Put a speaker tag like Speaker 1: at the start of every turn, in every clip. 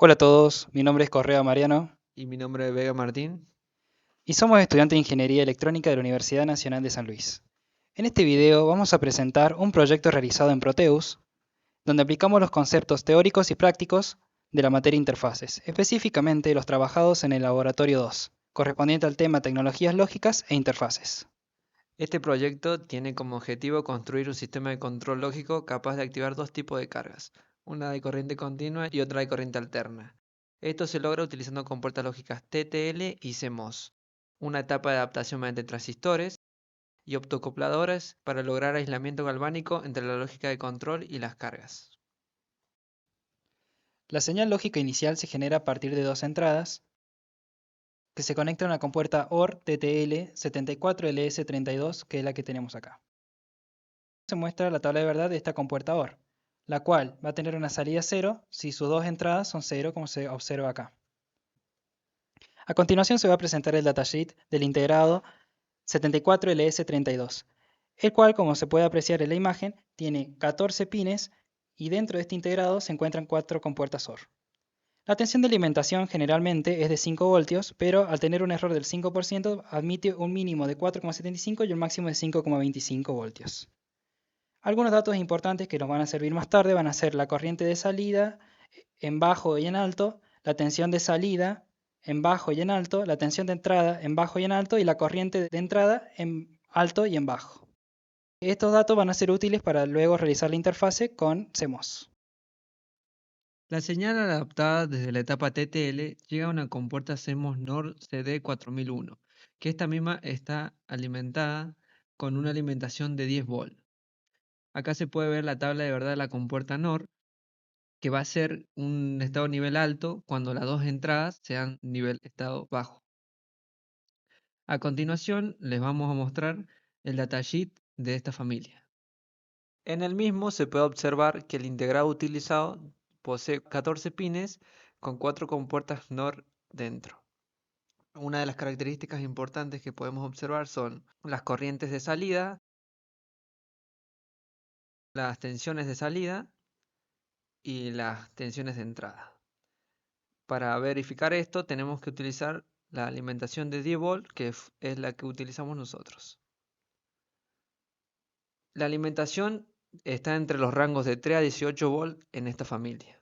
Speaker 1: Hola a todos, mi nombre es Correa Mariano
Speaker 2: Y mi nombre es Vega Martín.
Speaker 1: y somos estudiantes de Ingeniería Electrónica de la Universidad Nacional de San Luis. En este video vamos a presentar un proyecto realizado en Proteus, donde aplicamos los conceptos teóricos y prácticos de la materia interfaces, específicamente los trabajados en el Laboratorio 2, correspondiente al tema Tecnologías Lógicas e Interfaces.
Speaker 2: Este proyecto tiene como objetivo construir un sistema de control lógico capaz de activar dos tipos de cargas, una de corriente continua y otra de corriente alterna. Esto se logra utilizando compuertas lógicas TTL y CMOS, una etapa de adaptación mediante transistores y optocopladores para lograr aislamiento galvánico entre la lógica de control y las cargas.
Speaker 1: La señal lógica inicial se genera a partir de dos entradas que se conectan a una compuerta OR TTL74LS32, que es la que tenemos acá. Se muestra la tabla de verdad de esta compuerta OR, la cual va a tener una salida 0 si sus dos entradas son 0, como se observa acá. A continuación se va a presentar el datasheet del integrado 74LS32, el cual, como se puede apreciar en la imagen, tiene 14 pines y dentro de este integrado se encuentran 4 compuertas OR. La tensión de alimentación generalmente es de 5 voltios, pero al tener un error del 5% admite un mínimo de 4,75 y un máximo de 5,25 voltios. Algunos datos importantes que nos van a servir más tarde van a ser la corriente de salida en bajo y en alto, la tensión de salida en bajo y en alto, la tensión de entrada en bajo y en alto y la corriente de entrada en alto y en bajo. Estos datos van a ser útiles para luego realizar la interfase con CMOS.
Speaker 2: La señal adaptada desde la etapa TTL llega a una compuerta CMOS NOR CD4001, que esta misma está alimentada con una alimentación de 10 volts. Acá se puede ver la tabla de verdad de la compuerta NOR, que va a ser un estado nivel alto cuando las dos entradas sean nivel estado bajo. A continuación les vamos a mostrar el datasheet de esta familia. En el mismo se puede observar que el integrado utilizado posee 14 pines con 4 compuertas NOR dentro. Una de las características importantes que podemos observar son las corrientes de salida, las tensiones de salida y las tensiones de entrada. Para verificar esto tenemos que utilizar la alimentación de 10 volt, que es la que utilizamos nosotros. La alimentación está entre los rangos de 3 a 18 volt en esta familia.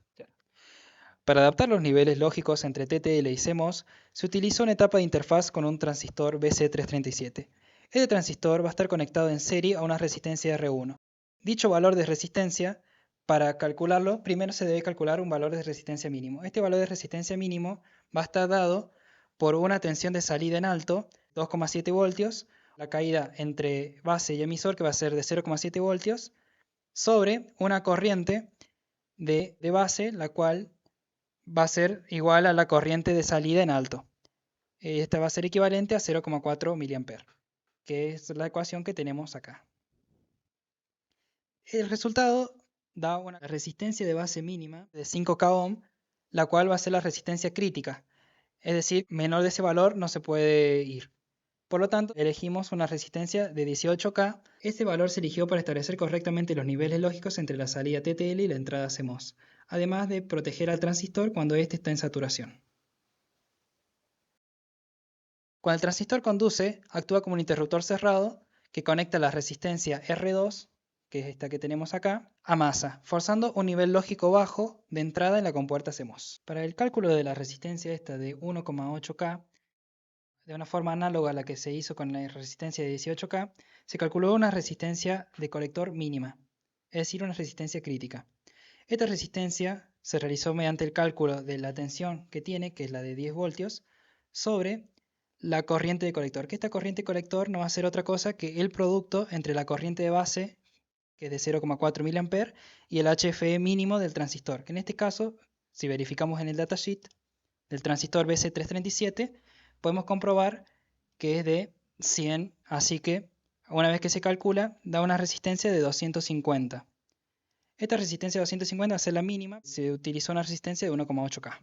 Speaker 1: Para adaptar los niveles lógicos entre TTL y CMOS, se utiliza una etapa de interfaz con un transistor BC337. Este transistor va a estar conectado en serie a una resistencia R1. Dicho valor de resistencia, para calcularlo, primero se debe calcular un valor de resistencia mínimo. Este valor de resistencia mínimo va a estar dado por una tensión de salida en alto, 2,7 voltios, la caída entre base y emisor, que va a ser de 0,7 voltios, sobre una corriente de base, la cual va a ser igual a la corriente de salida en alto. Esta va a ser equivalente a 0,4 mA, que es la ecuación que tenemos acá. El resultado da una resistencia de base mínima de 5K ohm, la cual va a ser la resistencia crítica. Es decir, menor de ese valor no se puede ir. Por lo tanto, elegimos una resistencia de 18K. Este valor se eligió para establecer correctamente los niveles lógicos entre la salida TTL y la entrada CMOS, además de proteger al transistor cuando éste está en saturación. Cuando el transistor conduce, actúa como un interruptor cerrado que conecta la resistencia R2, que es esta que tenemos acá, a masa, forzando un nivel lógico bajo de entrada en la compuerta CMOS. Para el cálculo de la resistencia esta de 1,8K, de una forma análoga a la que se hizo con la resistencia de 18K, se calculó una resistencia de colector mínima, es decir, una resistencia crítica. Esta resistencia se realizó mediante el cálculo de la tensión que tiene, que es la de 10 voltios, sobre la corriente de colector, que esta corriente de colector no va a ser otra cosa que el producto entre la corriente de base, que es de 0,4 mA, y el HFE mínimo del transistor, que en este caso, si verificamos en el datasheet del transistor BC337, podemos comprobar que es de 100, así que una vez que se calcula, da una resistencia de 250. Esta resistencia de 250 va a ser la mínima, se utilizó una resistencia de 1,8K.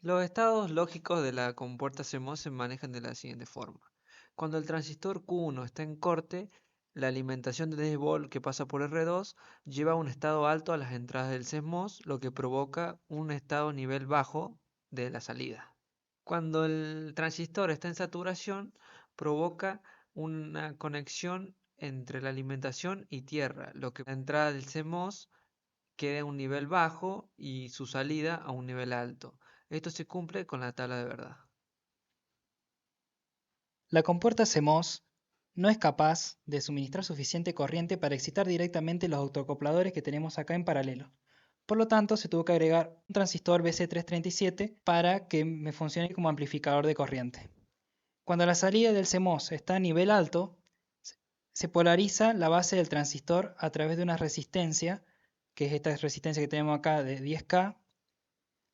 Speaker 2: Los estados lógicos de la compuerta CMOS se manejan de la siguiente forma. Cuando el transistor Q1 está en corte, la alimentación de 10 volt que pasa por R2 lleva un estado alto a las entradas del CMOS, lo que provoca un estado nivel bajo de la salida. Cuando el transistor está en saturación, provoca una conexión entre la alimentación y tierra, lo que la entrada del CMOS quede a un nivel bajo y su salida a un nivel alto. Esto se cumple con la tabla de verdad.
Speaker 1: La compuerta CMOS no es capaz de suministrar suficiente corriente para excitar directamente los autoacopladores que tenemos acá en paralelo. Por lo tanto, se tuvo que agregar un transistor BC337 para que me funcione como amplificador de corriente. Cuando la salida del CMOS está a nivel alto, se polariza la base del transistor a través de una resistencia, que es esta resistencia que tenemos acá de 10K,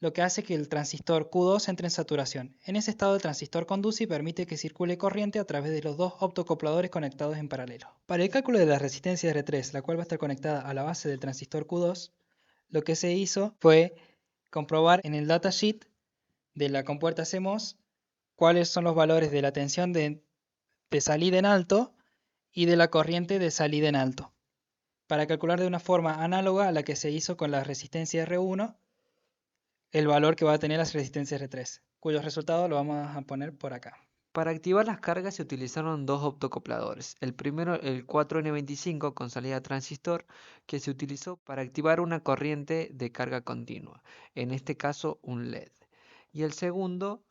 Speaker 1: lo que hace que el transistor Q2 entre en saturación. En ese estado el transistor conduce y permite que circule corriente a través de los dos optocopladores conectados en paralelo. Para el cálculo de la resistencia R3, la cual va a estar conectada a la base del transistor Q2, lo que se hizo fue comprobar en el datasheet de la compuerta CMOS cuáles son los valores de la tensión de salida en alto y de la corriente de salida en alto, para calcular de una forma análoga a la que se hizo con la resistencia R1 el valor que va a tener la resistencia R3, cuyos resultados lo vamos a poner por acá.
Speaker 2: Para activar las cargas se utilizaron dos optocopladores. El primero, el 4N25 con salida transistor, que se utilizó para activar una corriente de carga continua, en este caso un LED. Y el segundo,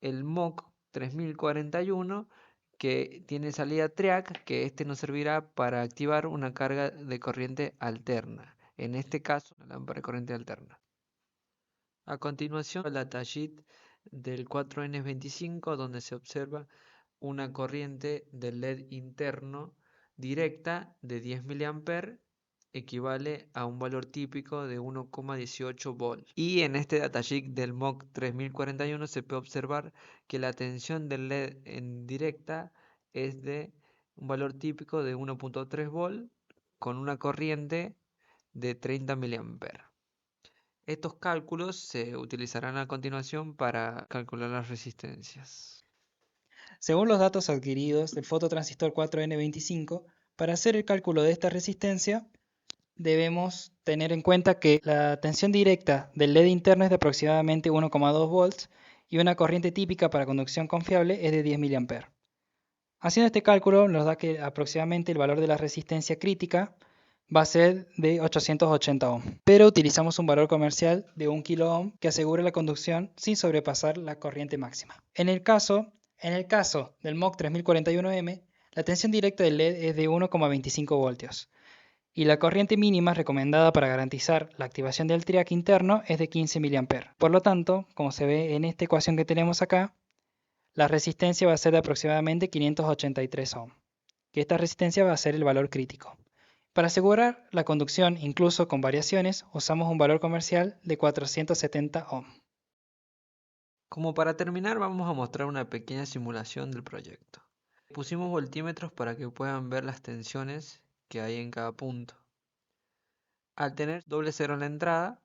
Speaker 2: el MOC 3041, que tiene salida TRIAC, que este nos servirá para activar una carga de corriente alterna, en este caso una lámpara de corriente alterna. A continuación, el datasheet del 4N25, donde se observa una corriente de LED interno directa de 10 mA, equivale a un valor típico de 1,18 volts. Y en este datasheet del MOC 3041 se puede observar que la tensión del LED en directa es de un valor típico de 1,3 volts con una corriente de 30 mA. Estos cálculos se utilizarán a continuación para calcular las resistencias.
Speaker 1: Según los datos adquiridos del fototransistor 4N25, para hacer el cálculo de esta resistencia, debemos tener en cuenta que la tensión directa del LED interno es de aproximadamente 1,2 volts y una corriente típica para conducción confiable es de 10 mA. Haciendo este cálculo nos da que aproximadamente el valor de la resistencia crítica va a ser de 880 ohm, pero utilizamos un valor comercial de 1 kilo ohm que asegura la conducción sin sobrepasar la corriente máxima. En el caso del MOC 3041M, la tensión directa del LED es de 1,25 voltios y la corriente mínima recomendada para garantizar la activación del triac interno es de 15 mA. Por lo tanto, como se ve en esta ecuación que tenemos acá, la resistencia va a ser de aproximadamente 583 ohm, que esta resistencia va a ser el valor crítico. Para asegurar la conducción, incluso con variaciones, usamos un valor comercial de 470 ohm.
Speaker 2: Como para terminar, vamos a mostrar una pequeña simulación del proyecto. Pusimos voltímetros para que puedan ver las tensiones que hay en cada punto. Al tener doble cero en la entrada,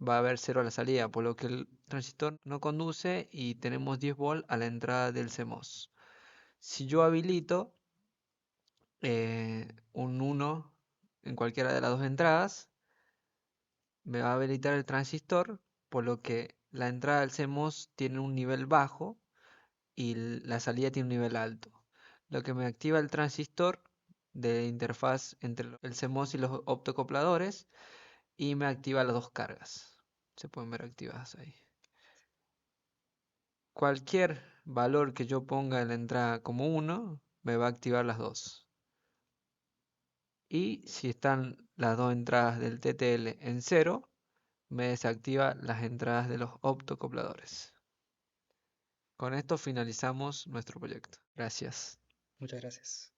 Speaker 2: va a haber cero a la salida, por lo que el transistor no conduce y tenemos 10 volts a la entrada del CMOS. Si yo habilito un 1 en cualquiera de las dos entradas, me va a habilitar el transistor, por lo que la entrada del CMOS tiene un nivel bajo y la salida tiene un nivel alto, lo que me activa el transistor de interfaz entre el CMOS y los optocopladores y me activa las dos cargas. Se pueden ver activadas ahí. Cualquier valor que yo ponga en la entrada como 1 me va a activar las dos. Y si están las dos entradas del TTL en 0, me desactiva las entradas de los optocopladores. Con esto finalizamos nuestro proyecto. Gracias.
Speaker 1: Muchas gracias.